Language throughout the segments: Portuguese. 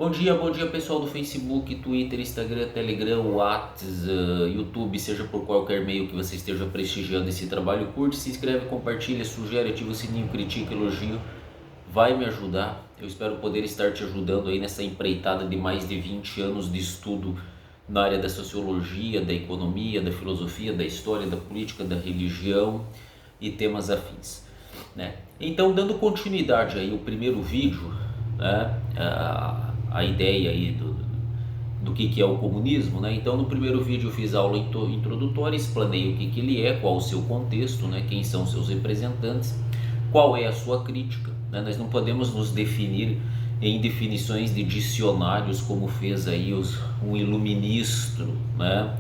Bom dia pessoal do Facebook, Twitter, Instagram, Telegram, WhatsApp, YouTube, seja por qualquer meio que você esteja prestigiando esse trabalho, curte, se inscreve, compartilha, sugere, ativa o sininho, critica, elogio, vai me ajudar. Eu espero poder estar te ajudando aí nessa empreitada de mais de 20 anos de estudo na área da sociologia, da economia, da filosofia, da história, da política, da religião e temas afins, né? Então, dando continuidade aí ao primeiro vídeo, né, a ideia aí do que é o comunismo, né? Então, no primeiro vídeo eu fiz aula introdutória, explanei o que ele é, qual o seu contexto, né? Quem são seus representantes, qual é a sua crítica, né? Nós não podemos nos definir em definições de dicionários como fez aí um iluministro, né?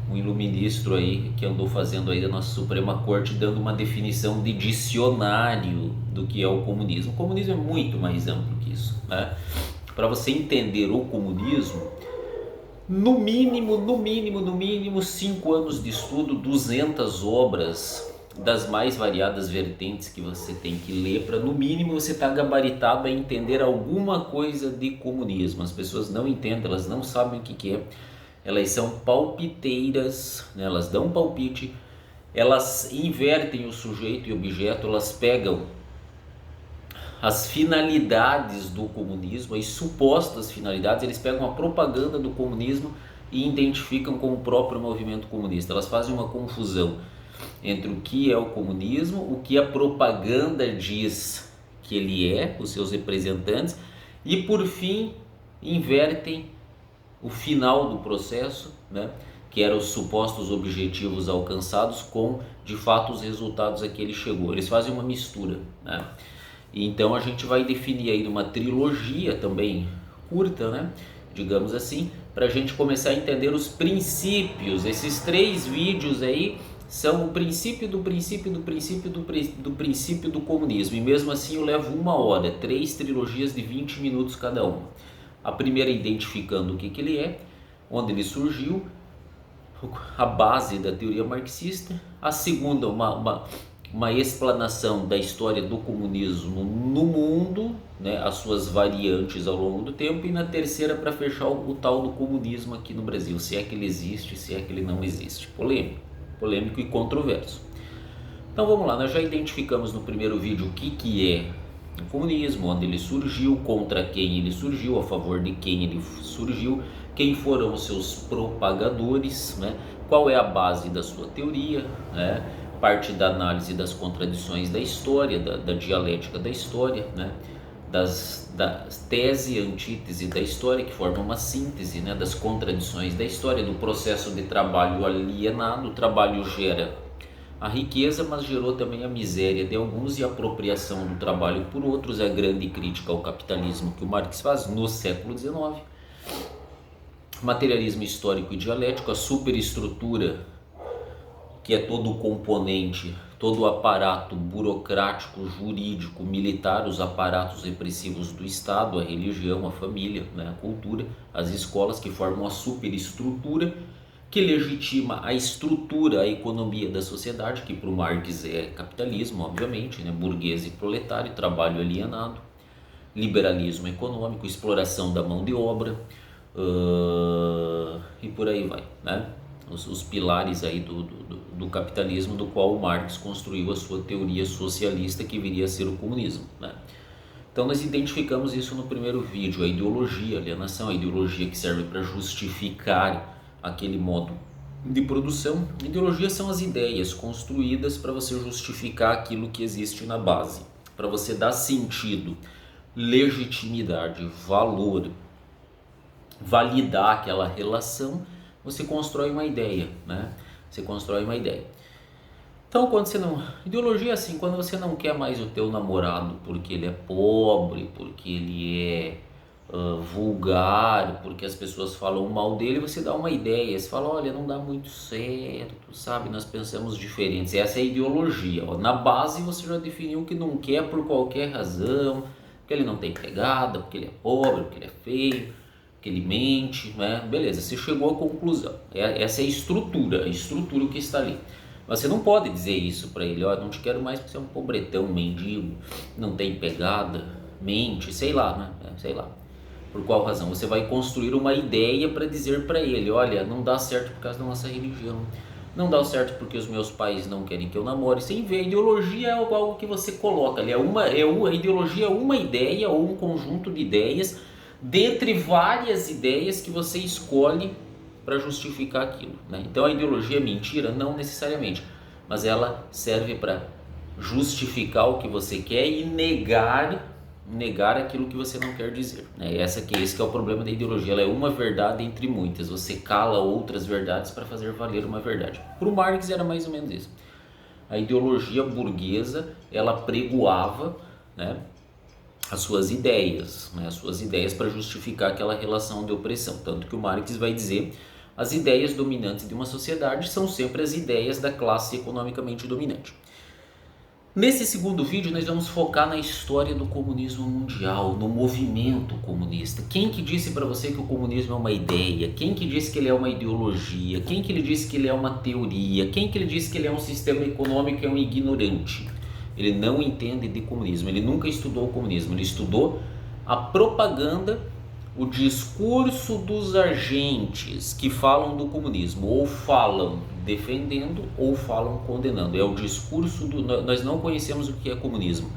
Um iluministro aí que andou fazendo aí da nossa Suprema Corte, dando uma definição de dicionário do que é o comunismo. O comunismo é muito mais amplo que isso, né? Para você entender o comunismo, no mínimo 5 anos de estudo, 200 obras das mais variadas vertentes que você tem que ler, para no mínimo você estar gabaritado a entender alguma coisa de comunismo. As pessoas não entendem, elas não sabem o que é, elas são palpiteiras, né? Elas dão palpite, elas invertem o sujeito e objeto, elas pegam as finalidades do comunismo, as supostas finalidades, eles pegam a propaganda do comunismo e identificam com o próprio movimento comunista. Elas fazem uma confusão entre o que é o comunismo, o que a propaganda diz que ele é, os seus representantes, e por fim invertem o final do processo, né, que eram os supostos objetivos alcançados com de fato os resultados a que ele chegou. Eles fazem uma mistura, né? Então a gente vai definir aí numa trilogia também curta, né, digamos assim, para a gente começar a entender os princípios. Esses 3 vídeos aí são o princípio do princípio do comunismo, e mesmo assim eu levo 1 hora, 3 trilogias de 20 minutos cada uma. A primeira identificando o que ele é, onde ele surgiu, a base da teoria marxista. A segunda, uma explanação da história do comunismo no mundo, né, as suas variantes ao longo do tempo, e na terceira, para fechar, o tal do comunismo aqui no Brasil, se é que ele existe, se é que ele não existe. Polêmico e controverso. Então vamos lá, nós já identificamos no primeiro vídeo o que é o comunismo, onde ele surgiu, contra quem ele surgiu, a favor de quem ele surgiu, quem foram os seus propagadores, né? Qual é a base da sua teoria, né? Parte da análise das contradições da história, da dialética da história, né? Da tese e antítese da história, que formam uma síntese, né? Das contradições da história, do processo de trabalho alienado. O trabalho gera a riqueza, mas gerou também a miséria de alguns e a apropriação do trabalho por outros. É a grande crítica ao capitalismo que o Marx faz no século XIX. Materialismo histórico e dialético, a superestrutura, que é todo o componente, todo o aparato burocrático, jurídico, militar, os aparatos repressivos do Estado, a religião, a família, né, a cultura, as escolas, que formam a superestrutura que legitima a estrutura, a economia da sociedade, que para o Marx é capitalismo, obviamente, né, burguês e proletário, trabalho alienado, liberalismo econômico, exploração da mão de obra, e por aí vai, né? Os pilares aí do capitalismo, do qual o Marx construiu a sua teoria socialista, que viria a ser o comunismo, né? Então nós identificamos isso no primeiro vídeo, a ideologia, a alienação, a ideologia que serve para justificar aquele modo de produção. Ideologias são as ideias construídas para você justificar aquilo que existe na base, para você dar sentido, legitimidade, valor, validar aquela relação. Você constrói uma ideia, né? Você constrói uma ideia. Então, quando você não... Ideologia é assim, quando você não quer mais o teu namorado porque ele é pobre, porque ele é vulgar, porque as pessoas falam mal dele, você dá uma ideia, você fala, olha, não dá muito certo, sabe? Nós pensamos diferentes. Essa é a ideologia. Na base você já definiu que não quer por qualquer razão, porque ele não tem pegada, porque ele é pobre, porque ele é feio, que ele mente, né? Beleza, você chegou à conclusão. Essa é a estrutura que está ali. Mas você não pode dizer isso para ele, ó, não te quero mais porque você é um pobretão, mendigo, não tem pegada, mente, sei lá, né? Sei lá. Por qual razão? Você vai construir uma ideia para dizer para ele, olha, não dá certo por causa da nossa religião, não dá certo porque os meus pais não querem que eu namore. Sem ver, a ideologia é algo que você coloca ali, a ideologia é uma ideia ou um conjunto de ideias, dentre várias ideias que você escolhe para justificar aquilo, né? Então a ideologia é mentira? Não necessariamente, mas ela serve para justificar o que você quer e negar aquilo que você não quer dizer, né? Esse que é o problema da ideologia, ela é uma verdade entre muitas, você cala outras verdades para fazer valer uma verdade. Para o Marx era mais ou menos isso. A ideologia burguesa, ela pregoava, né, as suas ideias para justificar aquela relação de opressão, tanto que o Marx vai dizer as ideias dominantes de uma sociedade são sempre as ideias da classe economicamente dominante. Nesse segundo vídeo nós vamos focar na história do comunismo mundial, no movimento comunista. Quem que disse para você que o comunismo é uma ideia? Quem que disse que ele é uma ideologia? Quem que lhe disse que ele é uma teoria? Quem que lhe disse que ele é um sistema econômico e é um ignorante? Ele não entende de comunismo, ele nunca estudou o comunismo, ele estudou a propaganda, o discurso dos agentes que falam do comunismo, ou falam defendendo ou falam condenando. É o discurso nós não conhecemos o que é comunismo.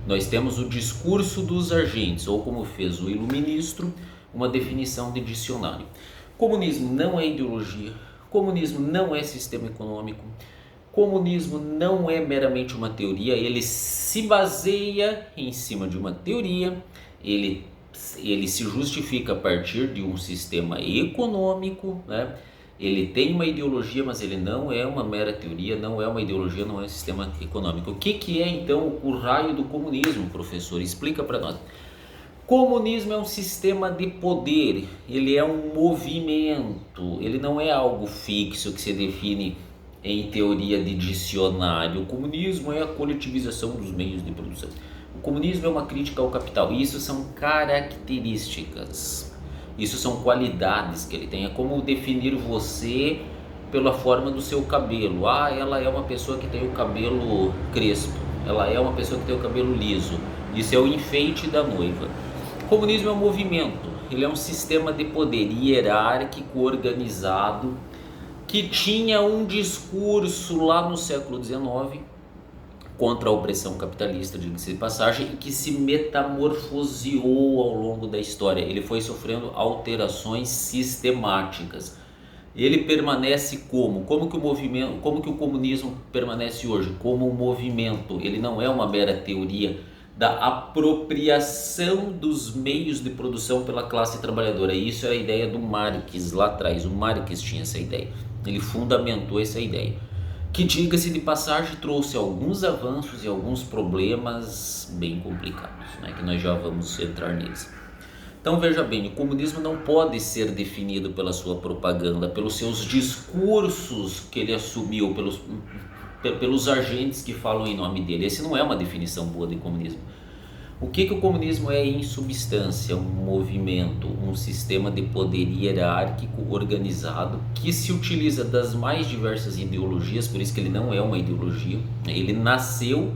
Nós temos o discurso dos agentes, ou como fez o iluministro, uma definição de dicionário. Comunismo não é ideologia, comunismo não é sistema econômico, comunismo não é meramente uma teoria, ele se baseia em cima de uma teoria, ele se justifica a partir de um sistema econômico, né? Ele tem uma ideologia, mas ele não é uma mera teoria, não é uma ideologia, não é um sistema econômico. O que é então o raio do comunismo, professor? Explica para nós. Comunismo é um sistema de poder, ele é um movimento, ele não é algo fixo que se define em teoria de dicionário. O comunismo é a coletivização dos meios de produção. O comunismo é uma crítica ao capital. Isso são características, isso são qualidades que ele tem. É como definir você pela forma do seu cabelo. Ela é uma pessoa que tem o cabelo crespo, ela é uma pessoa que tem o cabelo liso. Isso é o enfeite da noiva. O comunismo é um movimento, ele é um sistema de poder hierárquico, organizado, que tinha um discurso lá no século XIX contra a opressão capitalista, diga-se de passagem, e que se metamorfoseou ao longo da história. Ele foi sofrendo alterações sistemáticas. Ele permanece como que o comunismo permanece hoje? Como um movimento. Ele não é uma mera teoria da apropriação dos meios de produção pela classe trabalhadora. Isso era a ideia do Marx lá atrás. O Marx tinha essa ideia. Ele fundamentou essa ideia, que, diga-se de passagem, trouxe alguns avanços e alguns problemas bem complicados, né, que nós já vamos entrar neles. Então veja bem, o comunismo não pode ser definido pela sua propaganda, pelos seus discursos que ele assumiu, pelos agentes que falam em nome dele. Essa não é uma definição boa de comunismo. O que o comunismo é em substância? Um movimento, um sistema de poder hierárquico organizado que se utiliza das mais diversas ideologias, por isso que ele não é uma ideologia. Ele nasceu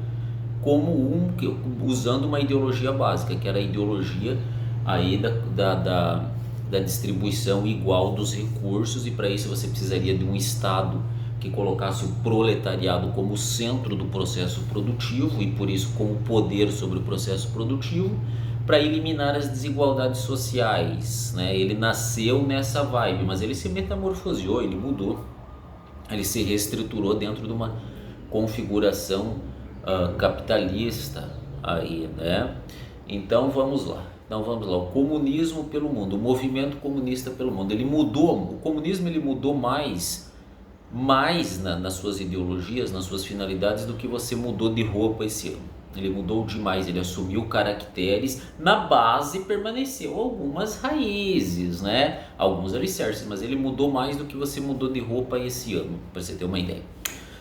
como usando uma ideologia básica, que era a ideologia aí da distribuição igual dos recursos, e para isso você precisaria de um Estado que colocasse o proletariado como centro do processo produtivo e por isso com o poder sobre o processo produtivo, para eliminar as desigualdades sociais, né? Ele nasceu nessa vibe, mas ele se metamorfoseou, ele mudou, ele se reestruturou dentro de uma configuração capitalista aí, né? Então vamos lá, o comunismo pelo mundo, o movimento comunista pelo mundo, ele mudou, o comunismo ele mudou mais nas suas ideologias, nas suas finalidades, do que você mudou de roupa esse ano. Ele mudou demais, ele assumiu caracteres, na base permaneceu algumas raízes, né? Alguns alicerces, mas ele mudou mais do que você mudou de roupa esse ano, para você ter uma ideia.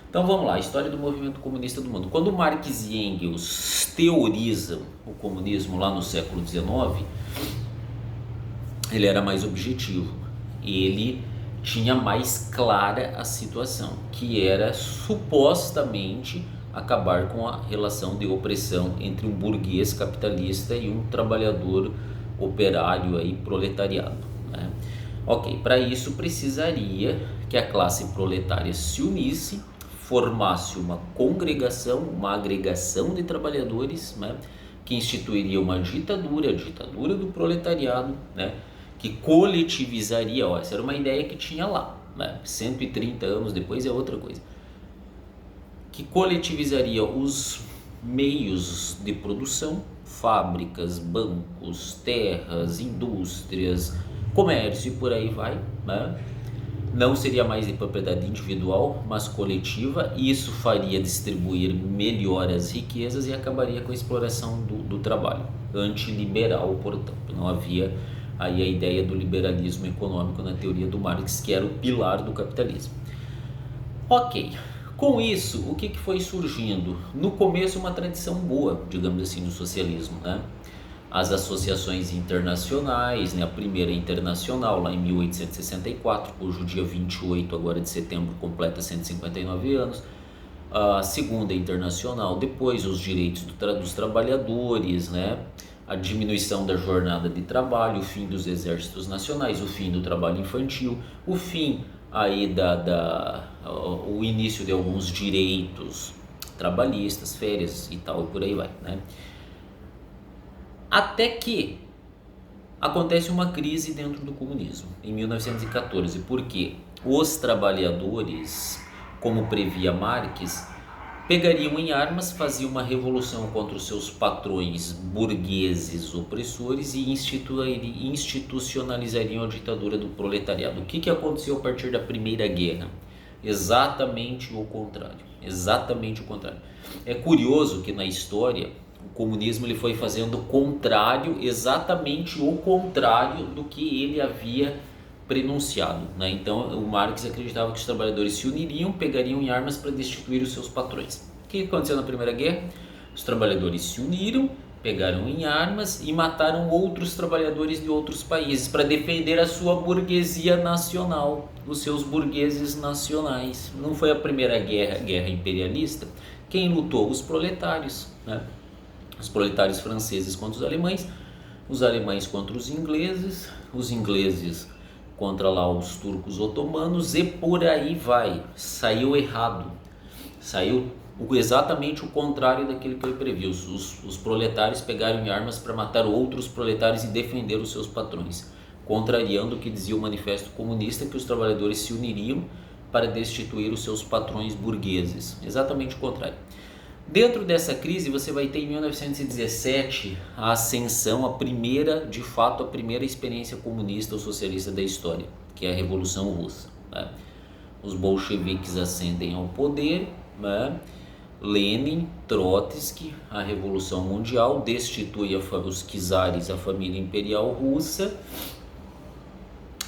Então vamos lá, a história do movimento comunista do mundo. Quando Marx e Engels teorizam o comunismo lá no século XIX, ele era mais objetivo, ele tinha mais clara a situação, que era supostamente acabar com a relação de opressão entre um burguês capitalista e um trabalhador operário aí, proletariado, né? Ok, para isso precisaria que a classe proletária se unisse, formasse uma congregação, uma agregação de trabalhadores, né, que instituiria uma ditadura, a ditadura do proletariado, né, que coletivizaria, essa era uma ideia que tinha lá, né, 130 anos depois é outra coisa, que coletivizaria os meios de produção, fábricas, bancos, terras, indústrias, comércio e por aí vai, né? Não seria mais de propriedade individual, mas coletiva, e isso faria distribuir melhor as riquezas e acabaria com a exploração do trabalho, antiliberal, portanto. Não havia aí a ideia do liberalismo econômico na teoria do Marx, que era o pilar do capitalismo. Ok, com isso, o que foi surgindo? No começo, uma tradição boa, digamos assim, do socialismo, né? As associações internacionais, né? A primeira internacional lá em 1864, cujo dia 28 agora de setembro completa 159 anos. A segunda internacional, depois os direitos dos trabalhadores, né? A diminuição da jornada de trabalho, o fim dos exércitos nacionais, o fim do trabalho infantil, o fim aí o início de alguns direitos trabalhistas, férias e tal, e por aí vai, né? Até que acontece uma crise dentro do comunismo, em 1914, porque os trabalhadores, como previa Marx, pegariam em armas, faziam uma revolução contra os seus patrões burgueses opressores e institucionalizariam a ditadura do proletariado. O que aconteceu a partir da Primeira Guerra? Exatamente o contrário, exatamente o contrário. É curioso que na história o comunismo ele foi fazendo o contrário, exatamente o contrário do que ele havia prenunciado, né? Então o Marx acreditava que os trabalhadores se uniriam, pegariam em armas para destituir os seus patrões. O que aconteceu na Primeira Guerra? Os trabalhadores se uniram, pegaram em armas e mataram outros trabalhadores de outros países para defender a sua burguesia nacional, os seus burgueses nacionais. Não foi a Primeira Guerra imperialista? Quem lutou? Os proletários, né? Os proletários franceses contra os alemães contra os ingleses contra lá os turcos otomanos e por aí vai. Saiu errado, saiu exatamente o contrário daquilo que ele previu. Os proletários pegaram em armas para matar outros proletários e defender os seus patrões, contrariando o que dizia o Manifesto Comunista, que os trabalhadores se uniriam para destituir os seus patrões burgueses. Exatamente o contrário. Dentro dessa crise você vai ter em 1917 a ascensão, a primeira experiência comunista ou socialista da história, que é a Revolução Russa, né? Os bolcheviques ascendem ao poder, né? Lenin, Trotsky, a Revolução Mundial, destitui os czares, a família imperial russa,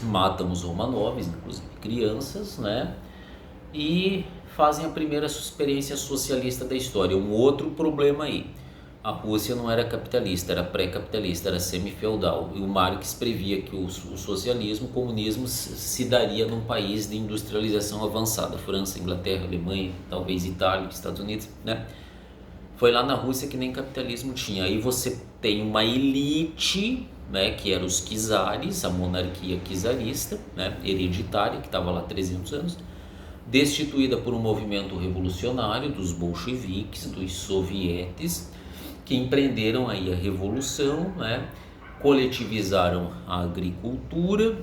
matam os Romanovs, inclusive crianças, né? E fazem a primeira experiência socialista da história. Um outro problema aí, a Rússia não era capitalista, era pré-capitalista, era semi-feudal, e o Marx previa que o socialismo, o comunismo se daria num país de industrialização avançada, França, Inglaterra, Alemanha, talvez Itália, Estados Unidos, né? Foi lá na Rússia que nem capitalismo tinha. Aí você tem uma elite, né, que eram os czares, a monarquia czarista, né, hereditária, que estava lá 300 anos, destituída por um movimento revolucionário dos bolcheviques, dos sovietes, que empreenderam aí a revolução, né? Coletivizaram a agricultura,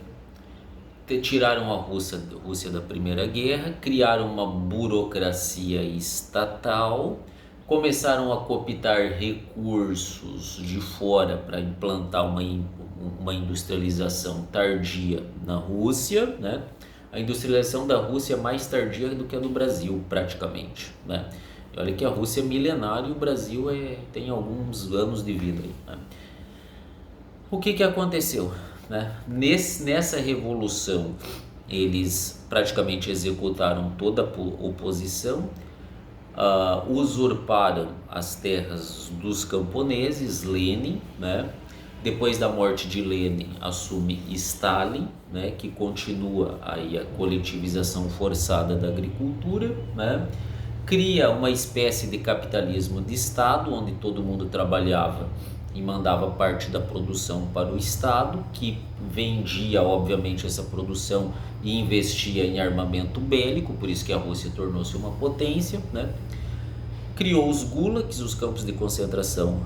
tiraram a Rússia da Primeira Guerra, criaram uma burocracia estatal, começaram a cooptar recursos de fora para implantar uma industrialização tardia na Rússia, né? A industrialização da Rússia é mais tardia do que a do Brasil, praticamente, né? E olha que a Rússia é milenária e o Brasil tem alguns anos de vida aí, né? O que aconteceu, né? Nessa revolução, eles praticamente executaram toda a oposição, usurparam as terras dos camponeses, Lenin, né? Depois da morte de Lenin, assume Stalin, né, que continua aí a coletivização forçada da agricultura, né, cria uma espécie de capitalismo de Estado, onde todo mundo trabalhava e mandava parte da produção para o Estado, que vendia obviamente essa produção e investia em armamento bélico, por isso que a Rússia tornou-se uma potência, né? Criou os gulags, os campos de concentração,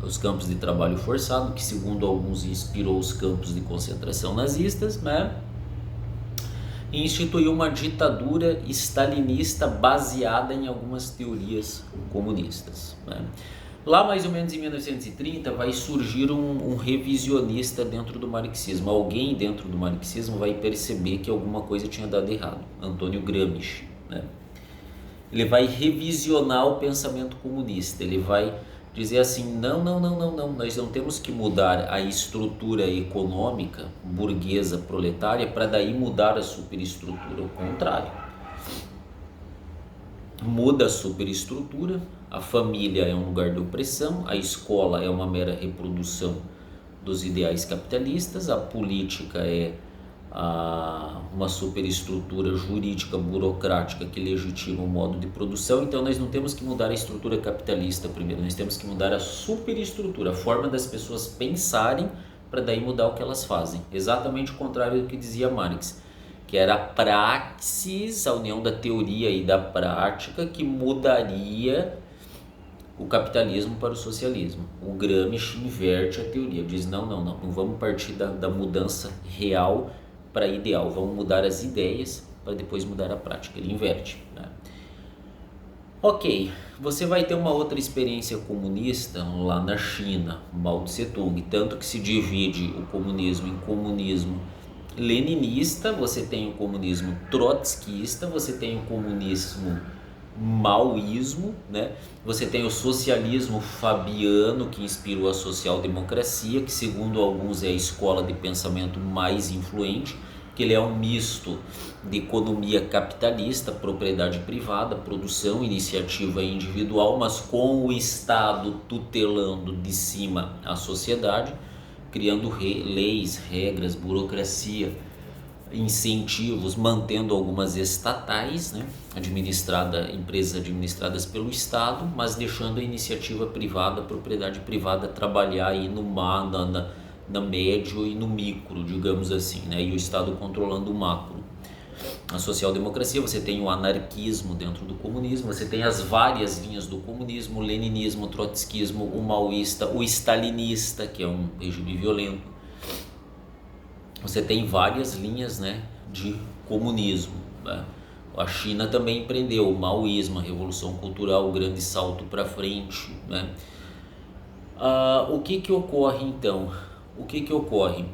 os campos de trabalho forçado, que segundo alguns inspirou os campos de concentração nazistas, né? E instituiu uma ditadura stalinista baseada em algumas teorias comunistas, né? Lá mais ou menos em 1930 vai surgir um revisionista dentro do marxismo. Alguém dentro do marxismo vai perceber que alguma coisa tinha dado errado. Antônio Gramsci, né? Ele vai revisionar o pensamento comunista. Ele vai dizer assim, não, nós não temos que mudar a estrutura econômica burguesa proletária para daí mudar a superestrutura. Ao contrário. Muda a superestrutura, a família é um lugar de opressão, a escola é uma mera reprodução dos ideais capitalistas, a política é uma superestrutura jurídica burocrática que legitima o modo de produção. Então nós não temos que mudar a estrutura capitalista primeiro, nós temos que mudar a superestrutura, a forma das pessoas pensarem para daí mudar o que elas fazem. Exatamente o contrário do que dizia Marx, que era a praxis, a união da teoria e da prática que mudaria o capitalismo para o socialismo. O Gramsci inverte a teoria, diz não vamos partir da mudança real para ideal, vamos mudar as ideias para depois mudar a prática, ele inverte, né? Ok, você vai ter uma outra experiência comunista lá na China, Mao Tse Tung, tanto que se divide o comunismo em comunismo leninista, você tem o comunismo trotskista, você tem o comunismo maoísmo, né? Você tem o socialismo fabiano, que inspirou a social-democracia, que segundo alguns é a escola de pensamento mais influente, que ele é um misto de economia capitalista, propriedade privada, produção, iniciativa individual, mas com o Estado tutelando de cima a sociedade, criando leis, regras, burocracia, incentivos, mantendo algumas estatais, né, empresas administradas pelo Estado, mas deixando a iniciativa privada, a propriedade privada trabalhar aí na médio e no micro, digamos assim, né, e o Estado controlando o macro. Na social-democracia você tem o anarquismo dentro do comunismo, você tem as várias linhas do comunismo, o leninismo, o trotskismo, o maoísta, o stalinista, que é um regime violento. Você tem várias linhas, né, de comunismo, né? A China também empreendeu o maoísmo, a revolução cultural, o grande salto para frente, né? O que ocorre então? O que ocorre?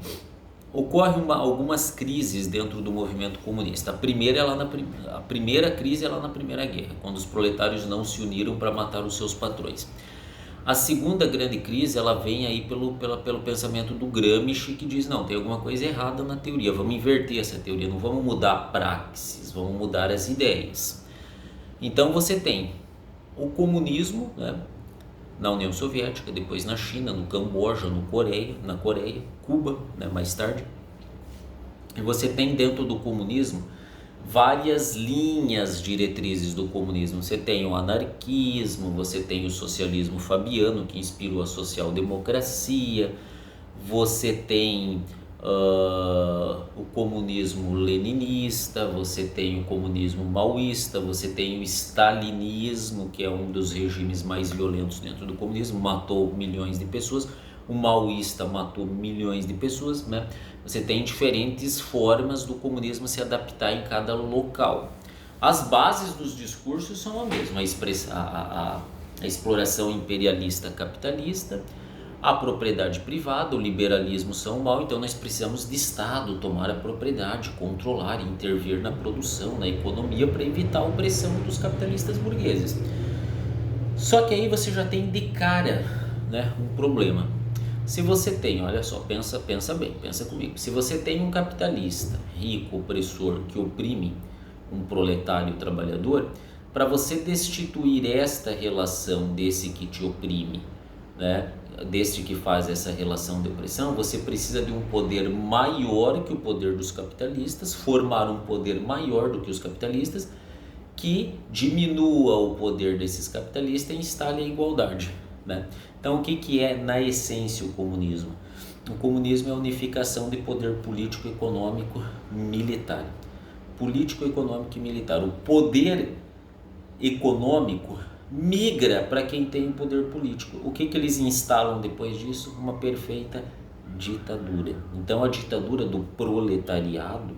Ocorrem algumas crises dentro do movimento comunista. A primeira crise é lá na Primeira Guerra, quando os proletários não se uniram para matar os seus patrões. A segunda grande crise, ela vem aí pelo pensamento do Gramsci, que diz, não, tem alguma coisa errada na teoria, vamos inverter essa teoria, não vamos mudar a praxis, vamos mudar as ideias. Então você tem o comunismo, né, na União Soviética, depois na China, no Camboja, na Coreia, Cuba, né, mais tarde. E você tem dentro do comunismo várias linhas diretrizes do comunismo. Você tem o anarquismo, você tem o socialismo fabiano, que inspirou a social-democracia, você tem o comunismo leninista, você tem o comunismo maoísta, você tem o stalinismo, que é um dos regimes mais violentos dentro do comunismo, matou milhões de pessoas. O maoísta matou milhões de pessoas, né? Você tem diferentes formas do comunismo se adaptar em cada local. As bases dos discursos são a mesma, a exploração imperialista capitalista, a propriedade privada, o liberalismo são o mal, então nós precisamos de Estado tomar a propriedade, controlar, intervir na produção, na economia para evitar a opressão dos capitalistas burgueses. Só que aí você já tem de cara, né, um problema. Se você tem, olha só, pensa bem, pensa comigo. Se você tem um capitalista rico, opressor, que oprime um proletário trabalhador, para você destituir esta relação desse que te oprime, né, deste que faz essa relação de opressão, você precisa de um poder maior que o poder dos capitalistas, formar um poder maior do que os capitalistas, que diminua o poder desses capitalistas e instale a igualdade. né? Então o que é na essência o comunismo? O comunismo é a unificação de poder político, econômico, militar. Político, econômico e militar. O poder econômico migra para quem tem o poder político. O que eles instalam depois disso? Uma perfeita ditadura. Então a ditadura do proletariado,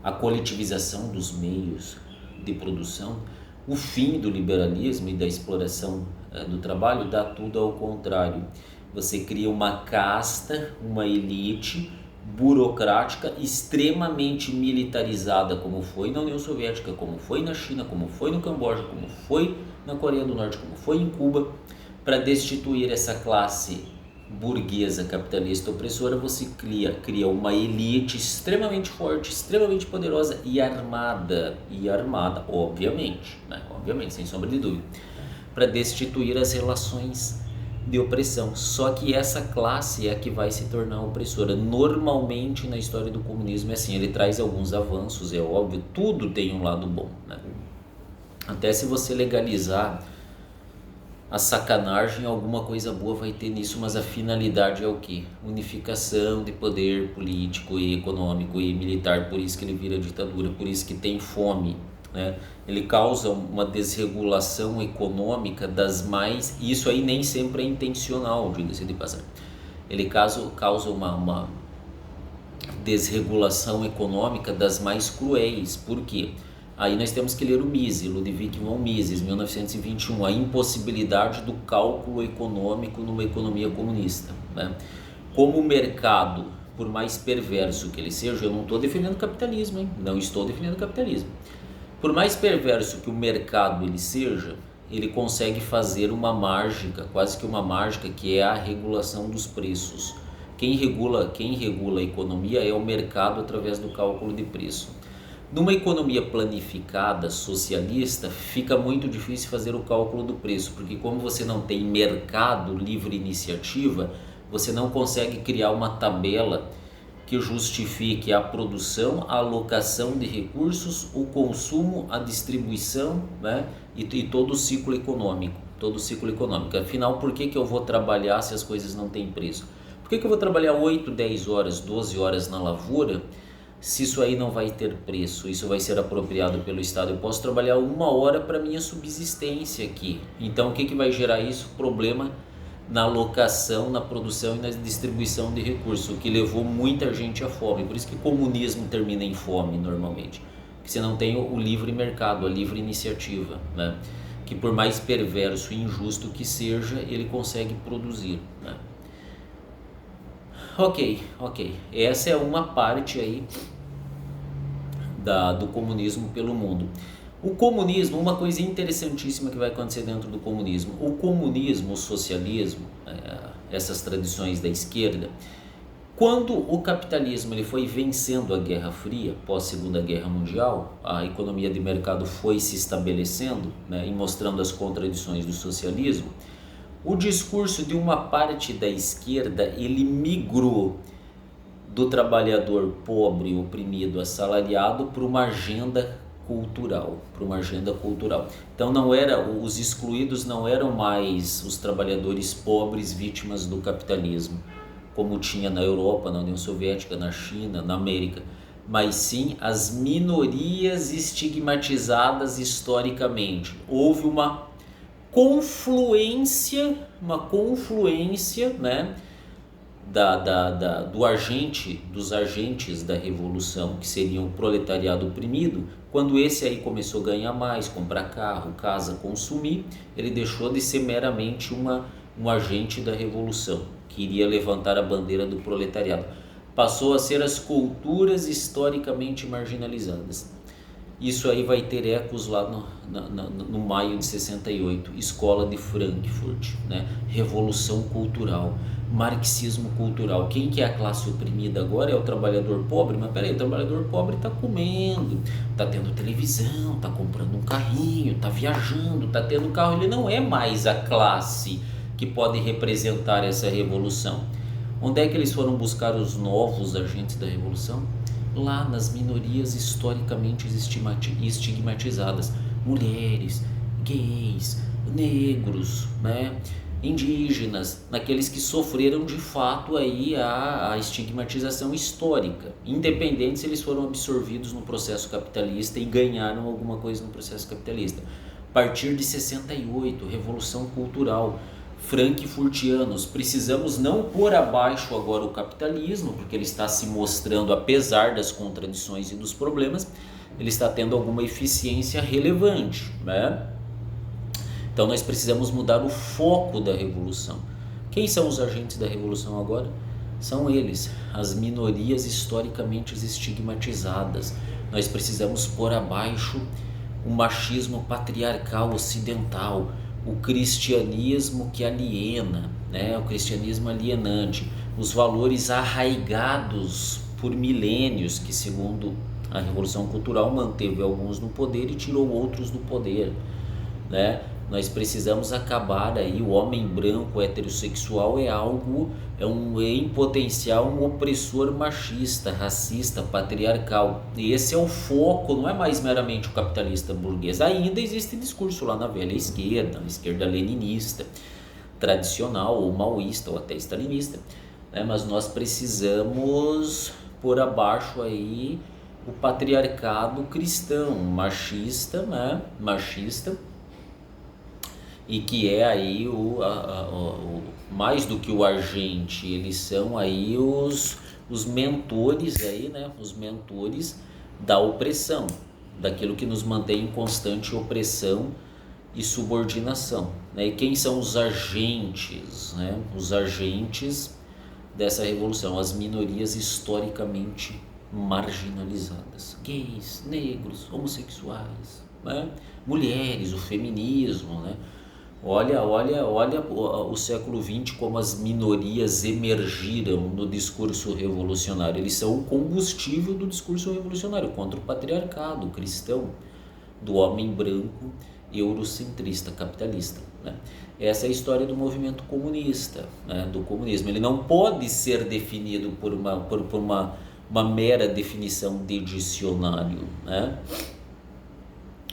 a coletivização dos meios de produção, o fim do liberalismo e da exploração do trabalho, dá tudo ao contrário. Você cria uma casta, uma elite burocrática extremamente militarizada, como foi na União Soviética, como foi na China, como foi no Camboja, como foi na Coreia do Norte, como foi em Cuba. Para destituir essa classe burguesa capitalista opressora, você cria uma elite extremamente forte, extremamente poderosa e armada, obviamente, né? Obviamente, sem sombra de dúvida, para destituir as relações de opressão. Só que essa classe é a que vai se tornar opressora. Normalmente na história do comunismo é assim, ele traz alguns avanços, é óbvio, tudo tem um lado bom, né? Até se você legalizar a sacanagem, alguma coisa boa vai ter nisso, mas a finalidade é o quê? Unificação de poder político e econômico e militar, por isso que ele vira ditadura, por isso que tem fome, né? Ele causa uma desregulação econômica das mais, e isso aí nem sempre é intencional, diga-se de passagem. Ele causa uma desregulação econômica das mais cruéis. Por quê? Aí nós temos que ler o Mises, Ludwig von Mises, 1921, a impossibilidade do cálculo econômico numa economia comunista, né? Como o mercado, por mais perverso que ele seja, eu não estou defendendo o capitalismo, hein? Não estou defendendo o capitalismo. Por mais perverso que o mercado ele seja, ele consegue fazer uma mágica, quase que uma mágica, que é a regulação dos preços. Quem regula a economia é o mercado através do cálculo de preço. Numa economia planificada, socialista, fica muito difícil fazer o cálculo do preço, porque como você não tem mercado, livre iniciativa, você não consegue criar uma tabela que justifique a produção, a alocação de recursos, o consumo, a distribuição, né? e todo o ciclo econômico. Afinal, por que eu vou trabalhar se as coisas não têm preço? Por que eu vou trabalhar 8, 10 horas, 12 horas na lavoura, se isso aí não vai ter preço, isso vai ser apropriado pelo Estado? Eu posso trabalhar 1 hora para minha subsistência aqui. Então o que vai gerar isso? Problema na alocação, na produção e na distribuição de recursos, o que levou muita gente à fome. Por isso que o comunismo termina em fome normalmente, porque você não tem o livre mercado, a livre iniciativa, né? Que por mais perverso e injusto que seja, ele consegue produzir, né? Ok. Essa é uma parte aí do comunismo pelo mundo. O comunismo, uma coisa interessantíssima que vai acontecer dentro do comunismo. O comunismo, o socialismo, essas tradições da esquerda, quando o capitalismo ele foi vencendo a Guerra Fria, pós Segunda Guerra Mundial, a economia de mercado foi se estabelecendo, né, e mostrando as contradições do socialismo, o discurso de uma parte da esquerda, ele migrou do trabalhador pobre, oprimido, assalariado para uma agenda cultural, Então os excluídos não eram mais os trabalhadores pobres vítimas do capitalismo, como tinha na Europa, na União Soviética, na China, na América, mas sim as minorias estigmatizadas historicamente. Houve uma confluência, né, dos agentes da revolução, que seriam o proletariado oprimido. Quando esse aí começou a ganhar mais, comprar carro, casa, consumir, ele deixou de ser meramente um agente da revolução, que iria levantar a bandeira do proletariado. Passou a ser as culturas historicamente marginalizadas. Isso aí vai ter ecos lá no maio de 68, Escola de Frankfurt, né? Revolução cultural, marxismo cultural. Quem que é a classe oprimida agora? É o trabalhador pobre? Mas peraí, o trabalhador pobre está comendo, está tendo televisão, está comprando um carrinho, está viajando, está tendo carro. Ele não é mais a classe que pode representar essa revolução. Onde é que eles foram buscar os novos agentes da revolução? Lá nas minorias historicamente estigmatizadas, mulheres, gays, negros, né? indígenas, naqueles que sofreram de fato aí a estigmatização histórica, independente se eles foram absorvidos no processo capitalista e ganharam alguma coisa no processo capitalista. A partir de 68, Revolução Cultural, frankfurtianos, precisamos não pôr abaixo agora o capitalismo, porque ele está se mostrando, apesar das contradições e dos problemas, ele está tendo alguma eficiência relevante, né? Então nós precisamos mudar o foco da revolução. Quem são os agentes da revolução agora? São eles, as minorias historicamente estigmatizadas. Nós precisamos pôr abaixo o machismo patriarcal ocidental, o cristianismo que aliena, né? O cristianismo alienante, os valores arraigados por milênios, que segundo a Revolução Cultural manteve alguns no poder e tirou outros do poder, né? Nós precisamos acabar aí, o homem branco heterossexual em potencial um opressor machista, racista, patriarcal. E esse é o foco, não é mais meramente o capitalista burguês. Ainda existe discurso lá na velha esquerda, a esquerda leninista, tradicional, ou maoísta, ou até stalinista, né? Mas nós precisamos pôr abaixo aí o patriarcado cristão, machista, né? Machista, e que é aí mais do que o agente, eles são aí os mentores aí, né? Os mentores da opressão, daquilo que nos mantém em constante opressão e subordinação, né? E quem são os agentes, né? Os agentes dessa revolução, as minorias historicamente marginalizadas, gays, negros, homossexuais, né? Mulheres, o feminismo, né? Olha o século XX, como as minorias emergiram no discurso revolucionário. Eles são o combustível do discurso revolucionário contra o patriarcado cristão, do homem branco eurocentrista, capitalista, né? Essa é a história do movimento comunista, né? Do comunismo. Ele não pode ser definido por uma mera definição de dicionário, né?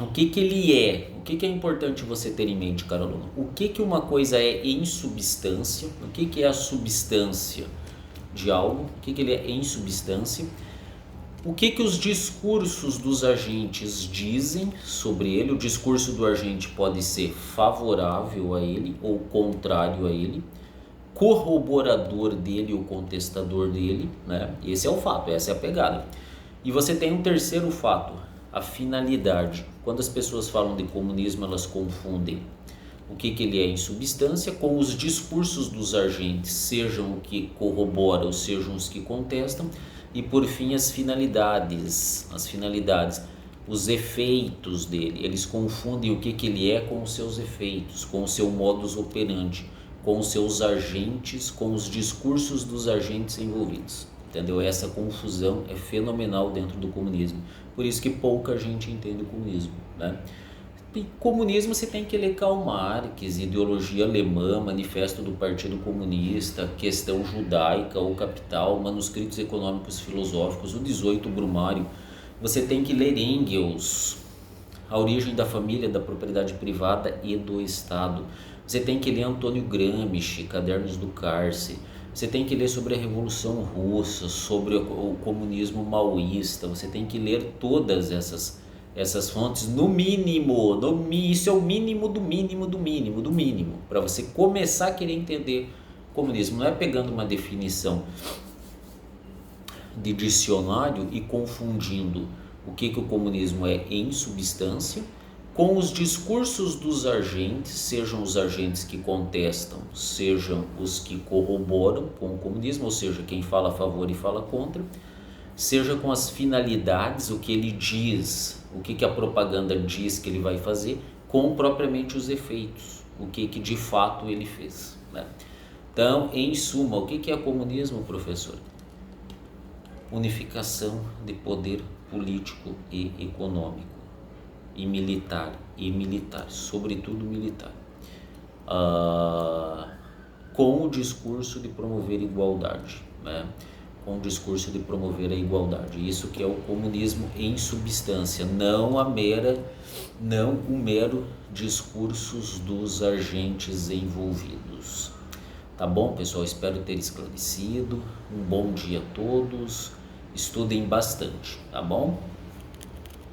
O que ele é? O que é importante você ter em mente, caro aluno? O que uma coisa é em substância? O que é a substância de algo? O que ele é em substância? O que os discursos dos agentes dizem sobre ele? O discurso do agente pode ser favorável a ele ou contrário a ele, corroborador dele ou contestador dele, né? Esse é o fato, essa é a pegada. E você tem um terceiro fato, a finalidade. Quando as pessoas falam de comunismo, elas confundem o que ele é em substância com os discursos dos agentes, sejam o que corroboram, sejam os que contestam, e por fim as finalidades, os efeitos dele. Eles confundem o que ele é com os seus efeitos, com o seu modus operandi, com os seus agentes, com os discursos dos agentes envolvidos. Entendeu? Essa confusão é fenomenal dentro do comunismo. Por isso que pouca gente entende o comunismo, né? E comunismo você tem que ler Karl Marx, ideologia alemã, manifesto do Partido Comunista, questão judaica, o Capital, manuscritos econômicos filosóficos, o 18 Brumário. Você tem que ler Engels, a origem da família, da propriedade privada e do Estado. Você tem que ler Antônio Gramsci, Cadernos do Cárcere. Você tem que ler sobre a Revolução Russa, sobre o comunismo maoísta. Você tem que ler todas essas fontes, no mínimo, isso é o mínimo do mínimo do mínimo do mínimo, para você começar a querer entender o comunismo. Não é pegando uma definição de dicionário e confundindo o que o comunismo é em substância com os discursos dos agentes, sejam os agentes que contestam, sejam os que corroboram com o comunismo, ou seja, quem fala a favor e fala contra, seja com as finalidades, o que ele diz, o que a propaganda diz que ele vai fazer, com propriamente os efeitos, o que de fato ele fez, né? Então, em suma, o que é comunismo, professor? Unificação de poder político e econômico, e militar, sobretudo militar, com o discurso de promover igualdade, né? com o discurso de promover a igualdade. Isso que é o comunismo em substância, não o mero discursos dos agentes envolvidos. Tá bom, pessoal? Espero ter esclarecido. Um bom dia a todos. Estudem bastante, tá bom?